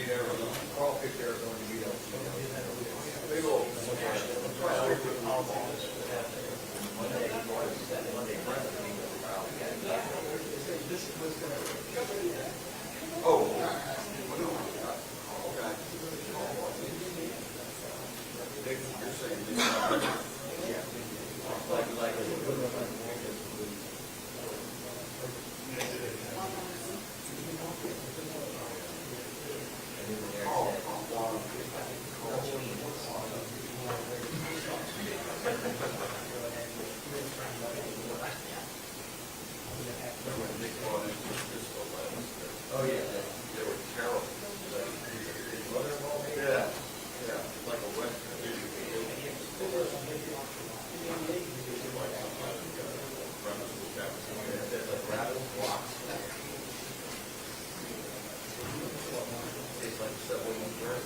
beat Arizona. Carl picked Arizona to beat LSU. Big old. Oh. Oh, yeah. They were terrible. Yeah. Yeah. Like a Western. There's like rattle blocks. Tastes like Subway bread.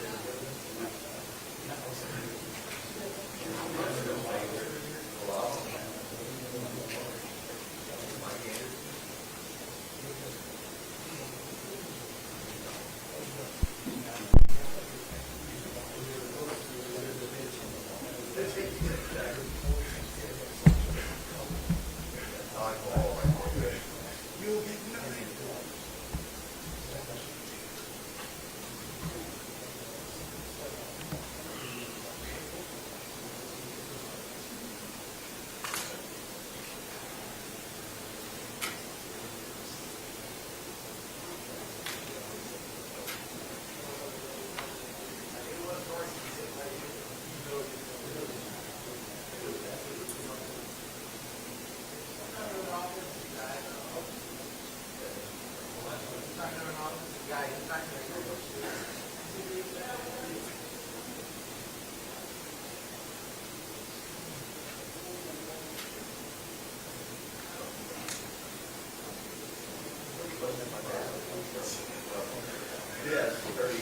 Yes, very.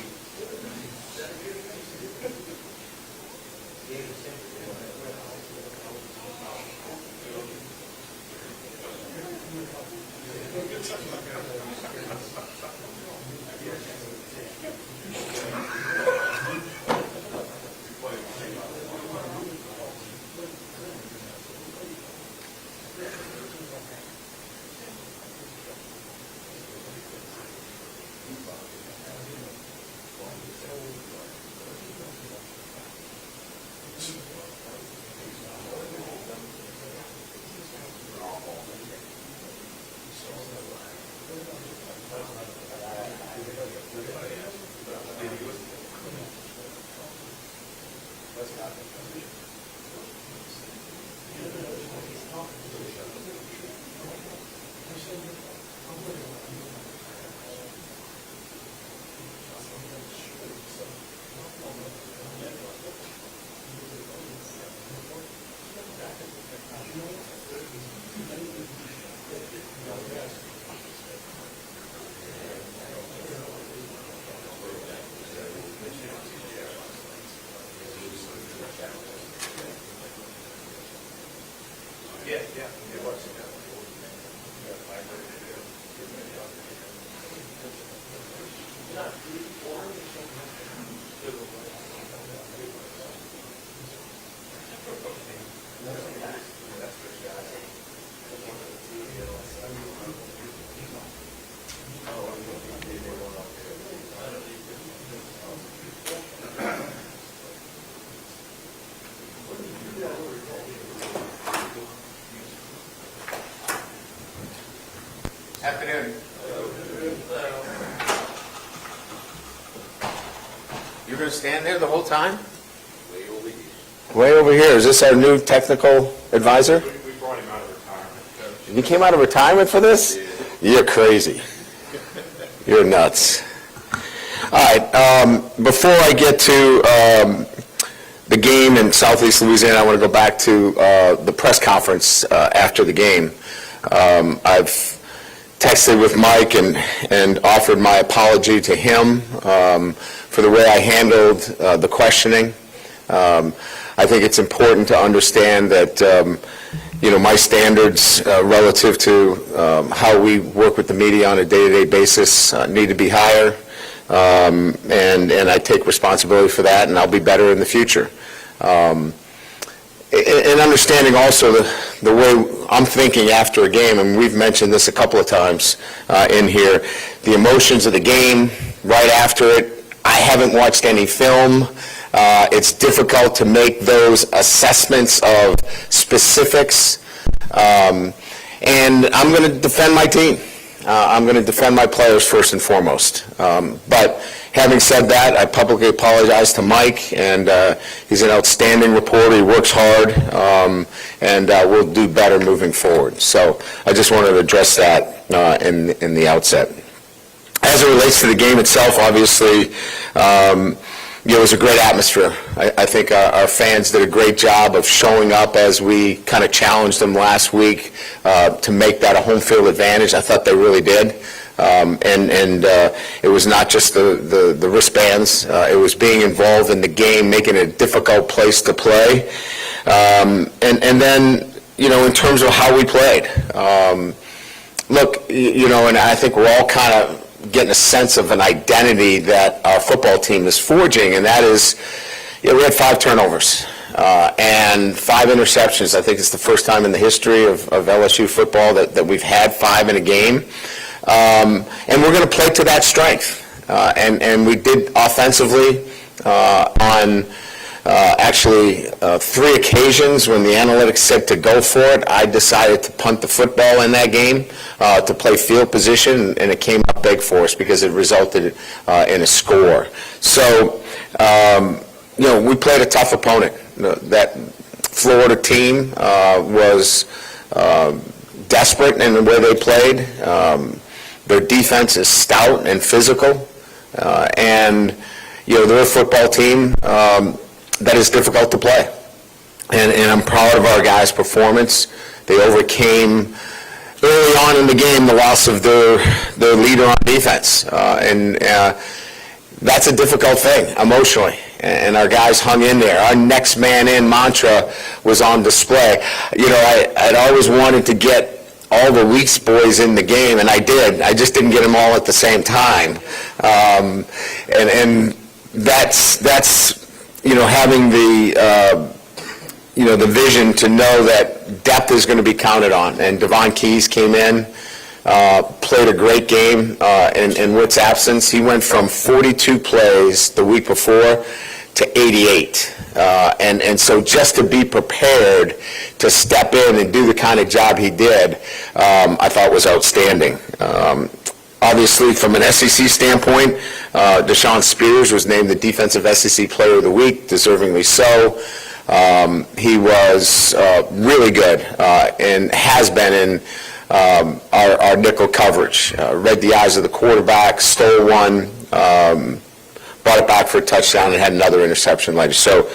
Yeah, it was. Afternoon. You're going to stand there the whole time? Way over here. Way over here. Is this our new technical advisor? We brought him out of retirement, Coach. You came out of retirement for this? You're crazy. You're nuts. All right. Before I get to the game in Southeast Louisiana, I want to go back to the press conference after the game. I've texted with Mike and offered my apology to him for the way I handled the questioning. I think it's important to understand that my standards relative to how we work with the media on a day-to-day basis need to be higher. and I take responsibility for that, and I'll be better in the future. And understanding also the way I'm thinking after a game, and we've mentioned this a couple of times in here, the emotions of the game right after it. I haven't watched any film. It's difficult to make those assessments of specifics. And I'm going to defend my team. I'm going to defend my players first and foremost. But having said that, I publicly apologize to Mike, and he's an outstanding reporter. He works hard, and we'll do better moving forward. So I just wanted to address that in the outset. As it relates to the game itself, obviously, it was a great atmosphere. I think our fans did a great job of showing up as we kind of challenged them last week to make that a home field advantage. I thought they really did. And it was not just the wristbands. It was being involved in the game, making it a difficult place to play. And then, in terms of how we played, look, and I think we're all kind of getting a sense of an identity that our football team is forging, and that is, we had 5 turnovers and 5 interceptions. I think it's the first time in the history of LSU football that we've had 5 in a game. And we're going to play to that strength. And we did offensively on actually 3 occasions when the analytics said to go for it. I decided to punt the football in that game to play field position, and it came up big for us because it resulted in a score. So, we played a tough opponent. That Florida team was desperate in the way they played. Their defense is stout and physical, and they're a football team that is difficult to play. And I'm proud of our guys' performance. They overcame early on in the game the loss of their leader on defense, and that's a difficult thing emotionally. And our guys hung in there. Our next man in mantra was on display. I'd always wanted to get all the Weeks boys in the game, and I did. I just didn't get them all at the same time. And that's having the vision to know that depth is going to be counted on. And Devon Keys came in, played a great game in Witt's absence. He went from 42 plays the week before to 88. And so just to be prepared to step in and do the kind of job he did, I thought was outstanding. Obviously, from an SEC standpoint, Deshaun Spears was named the Defensive SEC Player of the Week, deservingly so. He was really good and has been in our nickel coverage. Read the eyes of the quarterback, stole one, brought it back for a touchdown, and had another interception later. So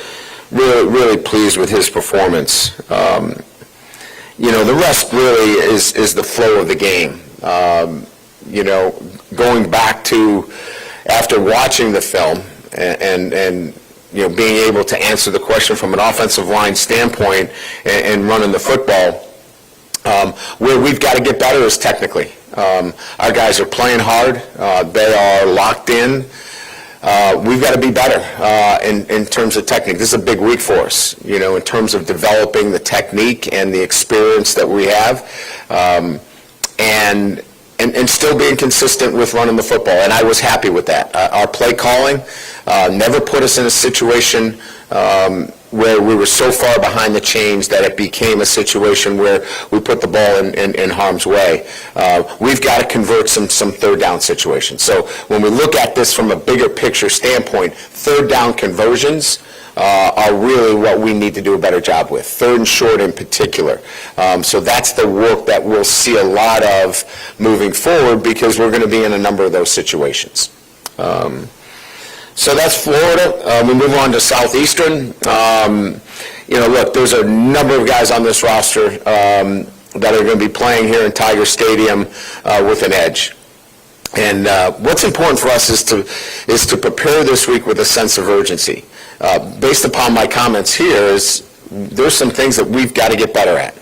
really pleased with his performance. The rest really is the flow of the game. Going back to after watching the film and being able to answer the question from an offensive line standpoint and running the football, where we've got to get better is technically. Our guys are playing hard. They are locked in. We've got to be better in terms of technique. This is a big week for us, in terms of developing the technique and the experience that we have, and still being consistent with running the football. And I was happy with that. Our play calling never put us in a situation where we were so far behind the chains that it became a situation where we put the ball in harm's way. We've got to convert some third down situations. So when we look at this from a bigger picture standpoint, third down conversions are really what we need to do a better job with, third and short in particular. So that's the work that we'll see a lot of moving forward because we're going to be in a number of those situations. So that's Florida. We move on to Southeastern. Look, there's a number of guys on this roster that are going to be playing here in Tiger Stadium with an edge. And what's important for us is to prepare this week with a sense of urgency. Based upon my comments here, there's some things that we've got to get better at.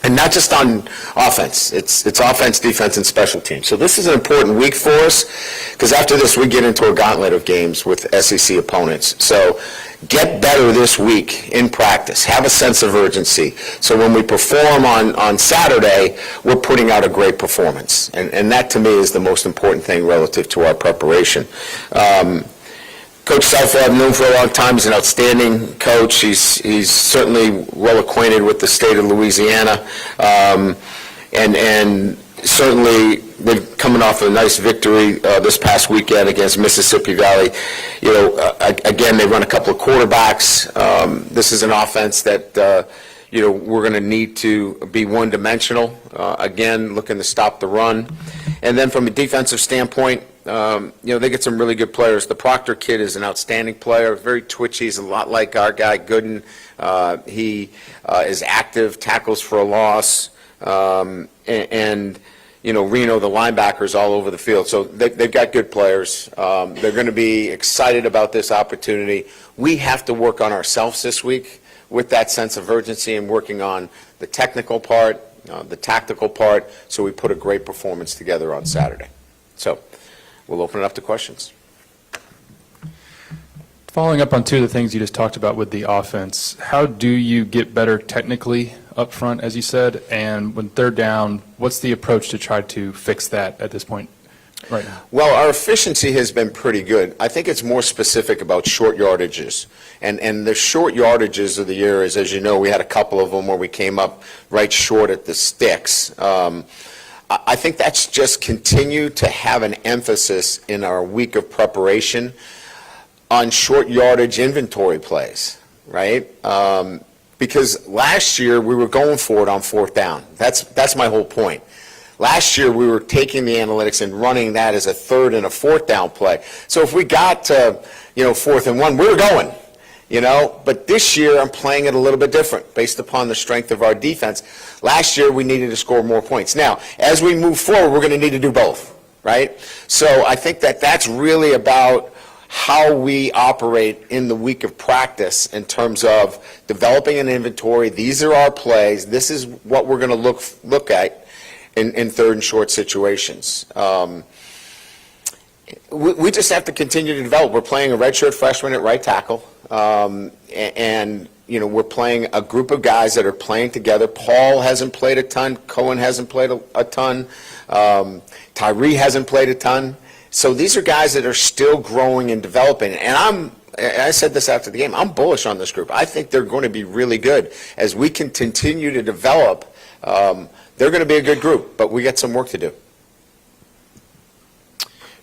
And not just on offense. It's offense, defense, and special teams. So this is an important week for us, because after this we get into a gauntlet of games with SEC opponents. So get better this week in practice. Have a sense of urgency. So when we perform on Saturday, we're putting out a great performance. And that, to me, is the most important thing relative to our preparation. Coach Southwell, I've known for a long time. He's an outstanding coach. He's certainly well acquainted with the state of Louisiana, and certainly they're coming off a nice victory this past weekend against Mississippi Valley. You know, again, they run a couple of quarterbacks. This is an offense that you know, we're going to need to be one-dimensional. Again, looking to stop the run, and then from a defensive standpoint. You know, they get some really good players. The Proctor kid is an outstanding player, very twitchy. He's a lot like our guy Gooden. He is active, tackles for a loss, and you know, Reno, the linebackers all over the field. So they've got good players. They're going to be excited about this opportunity. We have to work on ourselves this week with that sense of urgency and working on the technical part, the tactical part, so we put a great performance together on Saturday. So we'll open it up to questions. Following up on two of the things you just talked about with the offense, how do you get better technically up front, as you said, and when third down, what's the approach to try to fix that at this point right now? Well, our efficiency has been pretty good. I think it's more specific about short yardages. And the short yardages of the year is, as you know, we had a couple of them where we came up right short at the sticks. I think that's just continued to have an emphasis in our week of preparation on short yardage inventory plays, right? Because last year we were going for it on fourth down. That's my whole point. Last year we were taking the analytics and running that as a third and a fourth down play. So if we got to, you know, 4th and 1, we were going. You know, but this year I'm playing it a little bit different based upon the strength of our defense. Last year we needed to score more points. Now, as we move forward, we're going to need to do both, right? So I think that that's really about how we operate in the week of practice in terms of developing an inventory. These are our plays. This is what we're going to look at in third and short situations. We just have to continue to develop. We're playing a redshirt freshman at right tackle. And, you know, we're playing a group of guys that are playing together. Paul hasn't played a ton. Cohen hasn't played a ton. Tyree hasn't played a ton. So these are guys that are still growing and developing. And I said this after the game, I'm bullish on this group. I think they're going to be really good. As we can continue to develop, they're going to be a good group, but we got some work to do.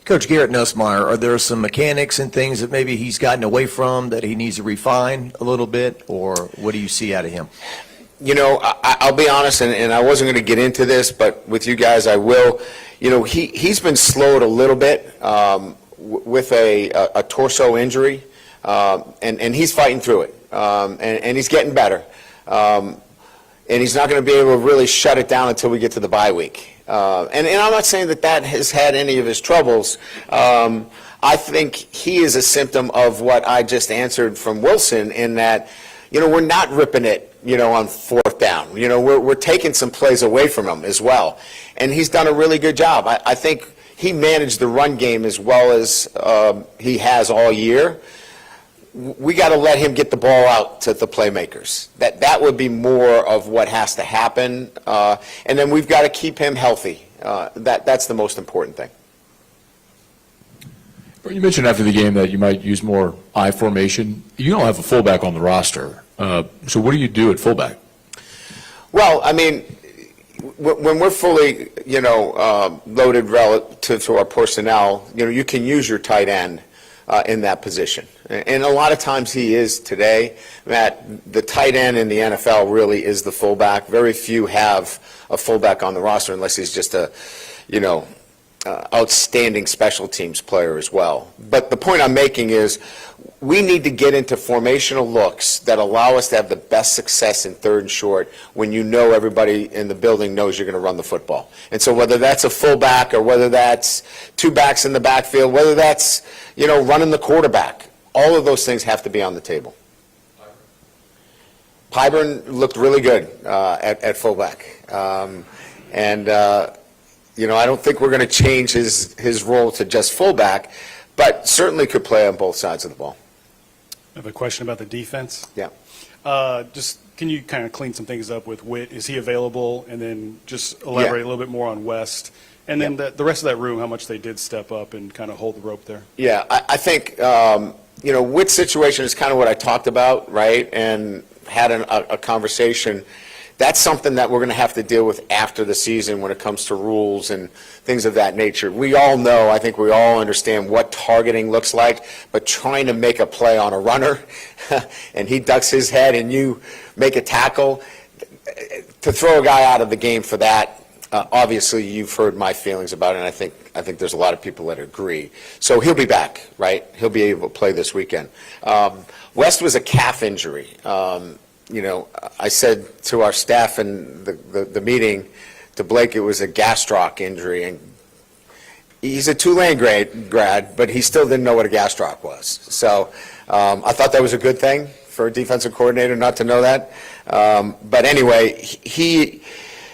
Coach Garrett Nussmeier, are there some mechanics and things that maybe he's gotten away from that he needs to refine a little bit, or what do you see out of him? You know, I'll be honest, and I wasn't going to get into this, but with you guys I will. You know, he's been slowed a little bit with a torso injury, and he's fighting through it, and he's getting better. And he's not going to be able to really shut it down until we get to the bye week. And I'm not saying that has had any of his troubles. I think he is a symptom of what I just answered from Wilson in that, you know, we're not ripping it, you know, on fourth down. You know, we're taking some plays away from him as well. And he's done a really good job. I think he managed the run game as well as he has all year. We got to let him get the ball out to the playmakers. That would be more of what has to happen. And then we've got to keep him healthy. That's the most important thing. You mentioned after the game that you might use more I formation. You don't have a fullback on the roster. So what do you do at fullback? Well, I mean, when we're fully, you know, loaded relative to our personnel, you know, you can use your tight end in that position. And a lot of times he is today. Matt, the tight end in the NFL really is the fullback. Very few have a fullback on the roster unless he's just a, you know, outstanding special teams player as well. But the point I'm making is we need to get into formational looks that allow us to have the best success in third and short when you know everybody in the building knows you're going to run the football. And so whether that's a fullback or whether that's two backs in the backfield, whether that's, you know, running the quarterback, all of those things have to be on the table. Pyburn looked really good at fullback. I don't think we're going to change his role to just fullback, but certainly could play on both sides of the ball. I have a question about the defense. Yeah. Just can you kind of clean some things up with Witt? Is he available? And then just elaborate a little bit more on West. And then the rest of that room, how much they did step up and kind of hold the rope there. Yeah, I think, Witt's situation is kind of what I talked about, right? And had a conversation. That's something that we're going to have to deal with after the season when it comes to rules and things of that nature. We all know, I think we all understand what targeting looks like, but trying to make a play on a runner and he ducks his head and you make a tackle, to throw a guy out of the game for that, obviously you've heard my feelings about it, and I think there's a lot of people that agree. So he'll be back, right? He'll be able to play this weekend. West was a calf injury. I said to our staff in the meeting, to Blake, it was a gastroc injury, and he's a Tulane grad, but he still didn't know what a gastroc was. So I thought that was a good thing for a defensive coordinator not to know that. But anyway,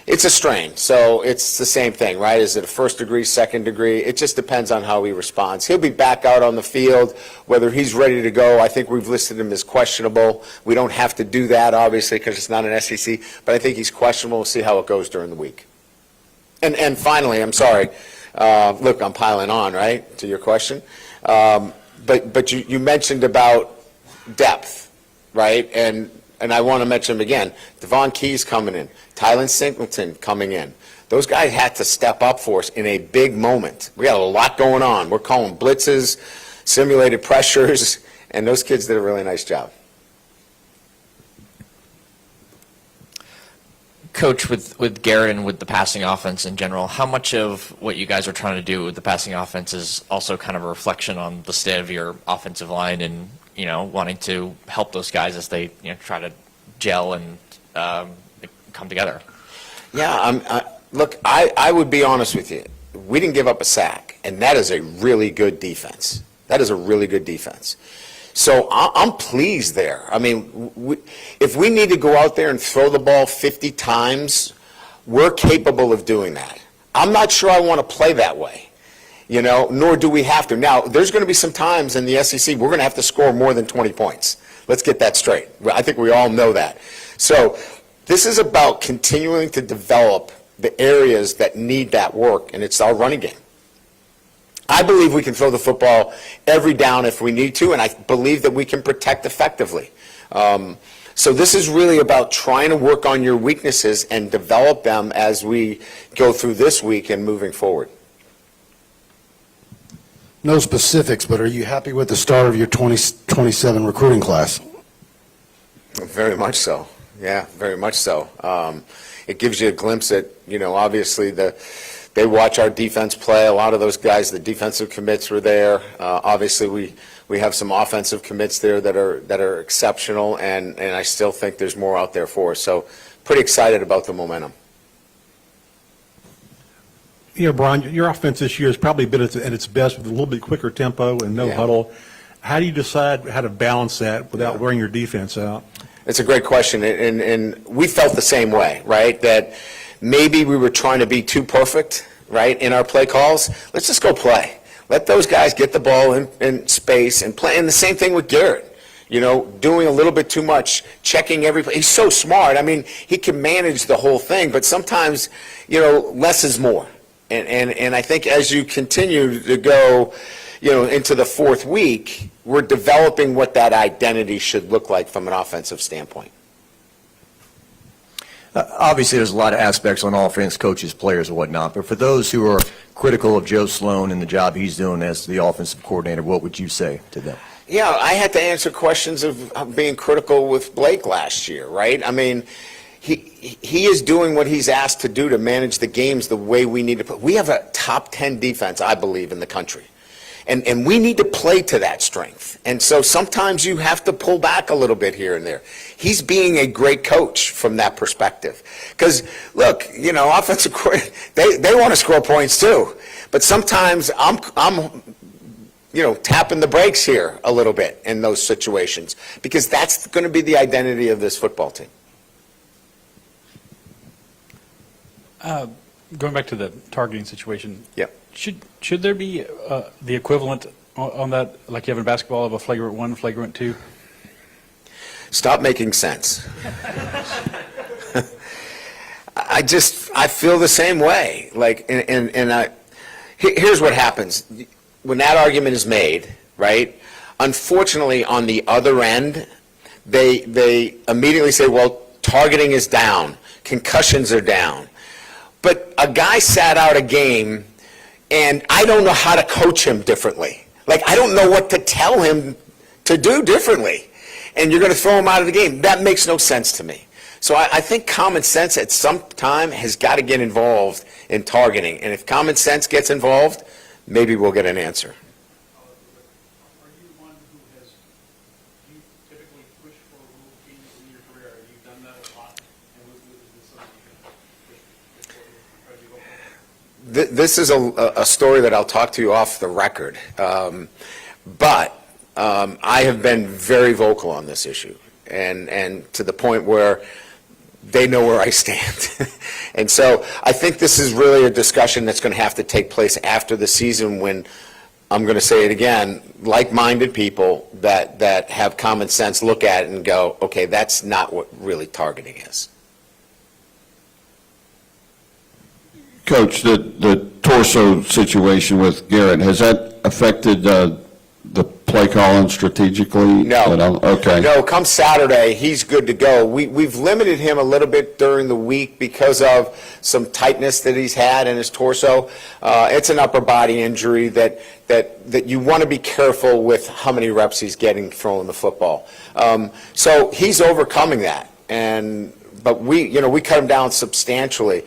it's a strain, so it's the same thing, right? Is it a first degree, second degree? It just depends on how he responds. He'll be back out on the field, whether he's ready to go. I think we've listed him as questionable. We don't have to do that, obviously, because it's not an SEC, but I think he's questionable. We'll see how it goes during the week. And finally, I'm sorry, look, I'm piling on, right, to your question. But you mentioned about depth, right? And I want to mention him again. Devon Key's coming in. Tylen Singleton coming in. Those guys had to step up for us in a big moment. We got a lot going on. We're calling blitzes, simulated pressures, and those kids did a really nice job. Coach, with Garrett and with the passing offense in general, how much of what you guys are trying to do with the passing offense is also kind of a reflection on the state of your offensive line and, wanting to help those guys as they, try to gel and come together? Yeah, look, I would be honest with you. We didn't give up a sack, and that is a really good defense. That is a really good defense. So I'm pleased there. I mean, if we need to go out there and throw the ball 50 times, we're capable of doing that. I'm not sure I want to play that way, nor do we have to. Now, there's going to be some times in the SEC we're going to have to score more than 20 points. Let's get that straight. I think we all know that. So this is about continuing to develop the areas that need that work, and it's our running game. I believe we can throw the football every down if we need to, and I believe that we can protect effectively. So this is really about trying to work on your weaknesses and develop them as we go through this week and moving forward. No specifics, but are you happy with the start of your 2027 recruiting class? Very much so. Yeah, very much so. It gives you a glimpse at, obviously they watch our defense play. A lot of those guys, the defensive commits were there. Obviously, we have some offensive commits there that are exceptional, and I still think there's more out there for us. So pretty excited about the momentum. Brian, your offense this year has probably been at its best with a little bit quicker tempo and no huddle. How do you decide how to balance that without wearing your defense out? It's a great question, and we felt the same way, right? That maybe we were trying to be too perfect, right, in our play calls. Let's just go play. Let those guys get the ball in space and play. And the same thing with Garrett, doing a little bit too much, checking every play. He's so smart. I mean, he can manage the whole thing, but sometimes, less is more. And I think as you continue to go, into the fourth week, we're developing what that identity should look like from an offensive standpoint. Obviously, there's a lot of aspects on offense, coaches, players, and whatnot. But for those who are critical of Joe Sloan and the job he's doing as the offensive coordinator, what would you say to them? Yeah, I had to answer questions of being critical with Blake last year, right? I mean, he is doing what he's asked to do to manage the games the way we need to play. We have a top 10 defense, I believe, in the country. And we need to play to that strength. And so sometimes you have to pull back a little bit here and there. He's being a great coach from that perspective. Because, look, offensive coordinators, they want to score points too. But sometimes I'm tapping the brakes here a little bit in those situations, because that's going to be the identity of this football team. Going back to the targeting situation. Yep. Should there be the equivalent on that, like you have in basketball, of a flagrant 1, flagrant 2? Stop making sense. I feel the same way. Here's what happens. When that argument is made, right, unfortunately, on the other end, they immediately say, well, targeting is down, concussions are down. But a guy sat out a game, and I don't know how to coach him differently. I don't know what to tell him to do differently. And you're going to throw him out of the game. That makes no sense to me. So I think common sense at some time has got to get involved in targeting. And if common sense gets involved, maybe we'll get an answer. Are you one who has, you typically push for rule changes in your career? Have you done that a lot? And is this something you can push for? This is a story that I'll talk to you off the record. But I have been very vocal on this issue, and to the point where they know where I stand. And so I think this is really a discussion that's going to have to take place after the season, when, I'm going to say it again, like-minded people that have common sense look at it and go, okay, that's not what really targeting is. Coach, the torso situation with Garrett, has that affected the play calling strategically? No. Okay. No, come Saturday, he's good to go. We've limited him a little bit during the week because of some tightness that he's had in his torso. It's an upper body injury that you want to be careful with how many reps he's getting throwing the football. So he's overcoming that. But we cut him down substantially.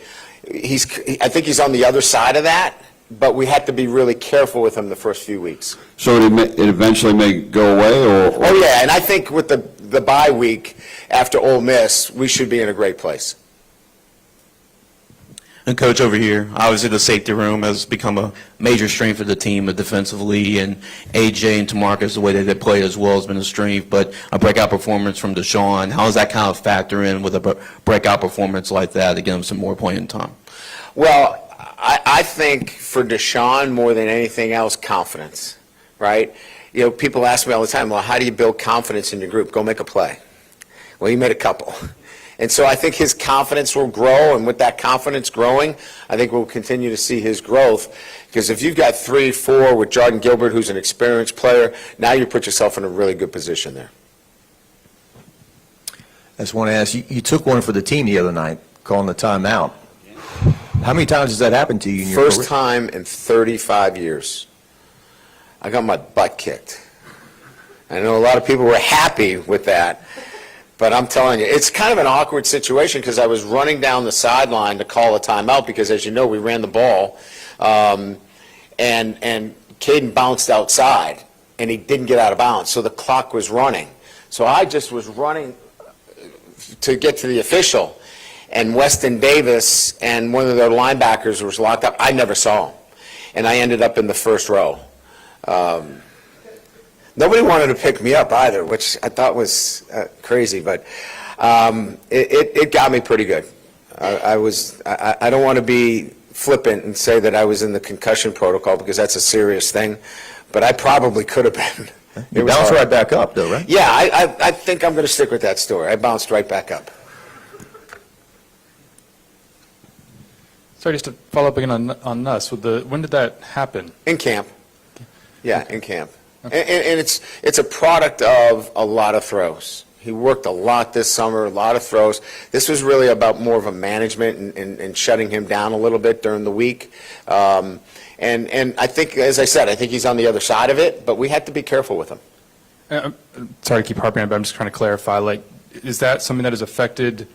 I think he's on the other side of that, but we had to be really careful with him the first few weeks. So it eventually may go away, or? Oh, yeah, and I think with the bye week after Ole Miss, we should be in a great place. And Coach, over here, obviously the safety room has become a major strength of the team defensively, and AJ and Tamarcus, the way that they play as well, has been a strength. But a breakout performance from Deshaun, how does that kind of factor in with a breakout performance like that to give him some more playing time? Well, I think for Deshaun, more than anything else, confidence, right? People ask me all the time, well, how do you build confidence in your group? Go make a play. Well, he made a couple. And so I think his confidence will grow, and with that confidence growing, I think we'll continue to see his growth. Because if you've got 3, 4 with Jordan Gilbert, who's an experienced player, now you put yourself in a really good position there. I just want to ask, you took one for the team the other night, calling the timeout. How many times has that happened to you in your career? First time in 35 years. I got my butt kicked. I know a lot of people were happy with that, but I'm telling you, it's kind of an awkward situation because I was running down the sideline to call a timeout because, as you know, we ran the ball, and Caden bounced outside, and he didn't get out of bounds, so the clock was running. So I just was running to get to the official, and Weston Davis and one of their linebackers was locked up. I never saw him, and I ended up in the first row. Nobody wanted to pick me up either, which I thought was crazy, but it got me pretty good. I don't want to be flippant and say that I was in the concussion protocol because that's a serious thing, but I probably could have been. You bounced right back up, though, right? Yeah, I think I'm going to stick with that story. I bounced right back up. Sorry, just to follow up again on Nuss, when did that happen? In camp. Yeah, in camp. Okay. And it's a product of a lot of throws. He worked a lot this summer, a lot of throws. This was really about more of a management and shutting him down a little bit during the week. And I think, as I said, I think he's on the other side of it, but we had to be careful with him. Sorry to keep harping on it, but I'm just trying to clarify. Is that something that has affected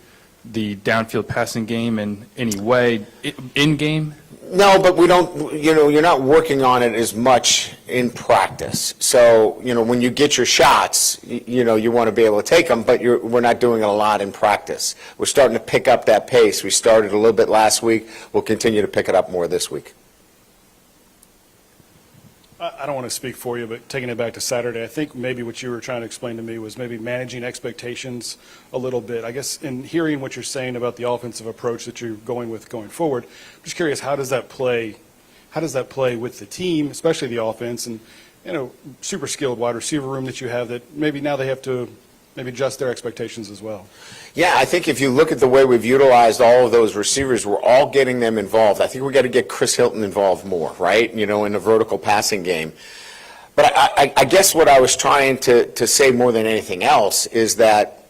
the downfield passing game in any way, in-game? No, but we don't, you're not working on it as much in practice. So, when you get your shots, you want to be able to take them, but we're not doing it a lot in practice. We're starting to pick up that pace. We started a little bit last week. We'll continue to pick it up more this week. I don't want to speak for you, but taking it back to Saturday, I think maybe what you were trying to explain to me was maybe managing expectations a little bit. I guess in hearing what you're saying about the offensive approach that you're going with going forward, I'm just curious, how does that play with the team, especially the offense, and, super skilled wide receiver room that you have that maybe now they have to maybe adjust their expectations as well? Yeah, I think if you look at the way we've utilized all of those receivers, we're all getting them involved. I think we got to get Chris Hilton involved more, right? In the vertical passing game. But I guess what I was trying to say more than anything else is that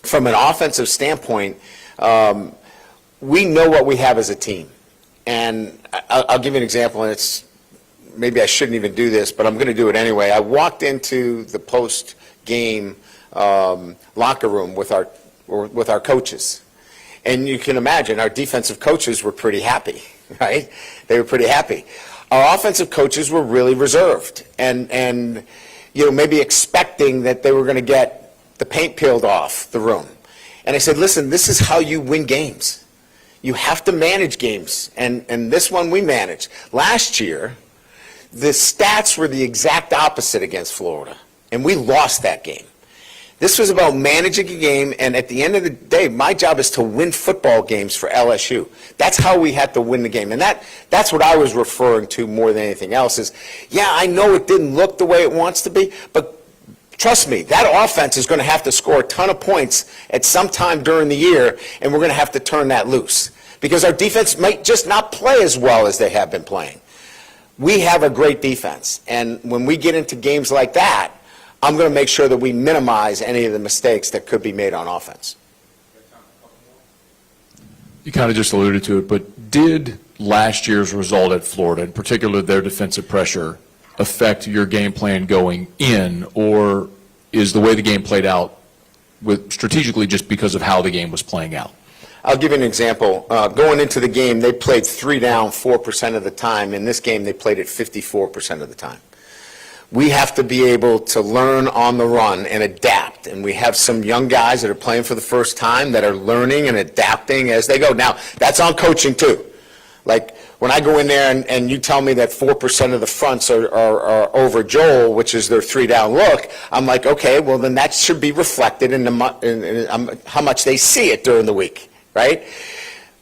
from an offensive standpoint, we know what we have as a team. And I'll give you an example, and maybe I shouldn't even do this, but I'm going to do it anyway. I walked into the post-game locker room with our coaches. And you can imagine our defensive coaches were pretty happy, right? They were pretty happy. Our offensive coaches were really reserved and maybe expecting that they were going to get the paint peeled off the room. And I said, listen, this is how you win games. You have to manage games, and this one we managed. Last year, the stats were the exact opposite against Florida, and we lost that game. This was about managing a game, and at the end of the day, my job is to win football games for LSU. That's how we had to win the game, and that's what I was referring to more than anything else is, yeah, I know it didn't look the way it wants to be, but trust me, that offense is going to have to score a ton of points at some time during the year, and we're going to have to turn that loose because our defense might just not play as well as they have been playing. We have a great defense, and when we get into games like that, I'm going to make sure that we minimize any of the mistakes that could be made on offense. You kind of just alluded to it, but did last year's result at Florida, in particular their defensive pressure, affect your game plan going in, or is the way the game played out strategically just because of how the game was playing out? I'll give you an example. Going into the game, they played 3 down 4% of the time. In this game, they played it 54% of the time. We have to be able to learn on the run and adapt, and we have some young guys that are playing for the first time that are learning and adapting as they go. Now, that's on coaching too. Like when I go in there and you tell me that 4% of the fronts are over Joel, which is their 3 down look, I'm like, okay, well then that should be reflected in how much they see it during the week, right?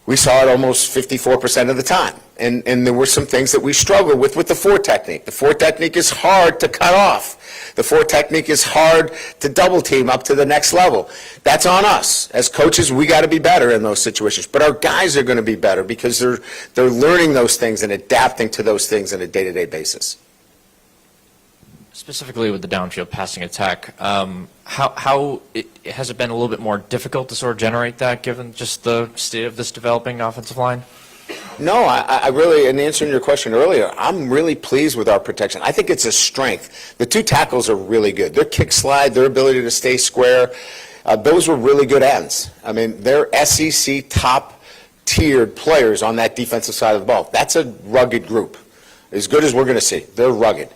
We saw it almost 54% of the time. And there were some things that we struggled with the 4 technique. The 4 technique is hard to cut off. The 4 technique is hard to double team up to the next level. That's on us. As coaches, we got to be better in those situations. But our guys are going to be better because they're learning those things and adapting to those things on a day-to-day basis. Specifically with the downfield passing attack, how has it been a little bit more difficult to sort of generate that given just the state of this developing offensive line? No, I really, in answering your question earlier, I'm really pleased with our protection. I think it's a strength. The 2 tackles are really good. Their kick slide, their ability to stay square, those were really good ends. I mean, they're SEC top-tiered players on that defensive side of the ball. That's a rugged group, as good as we're going to see. They're rugged.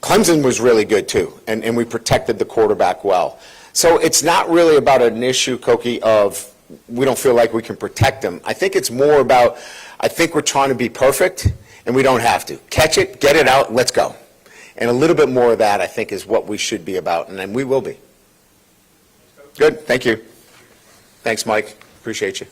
Clemson was really good, too, and we protected the quarterback well. So it's not really about an issue, Koki, of we don't feel like we can protect them. I think it's more about, I think we're trying to be perfect, and we don't have to. Catch it, get it out, let's go. And a little bit more of that, I think, is what we should be about, and then we will be. Good, thank you. Thanks, Mike. Appreciate you.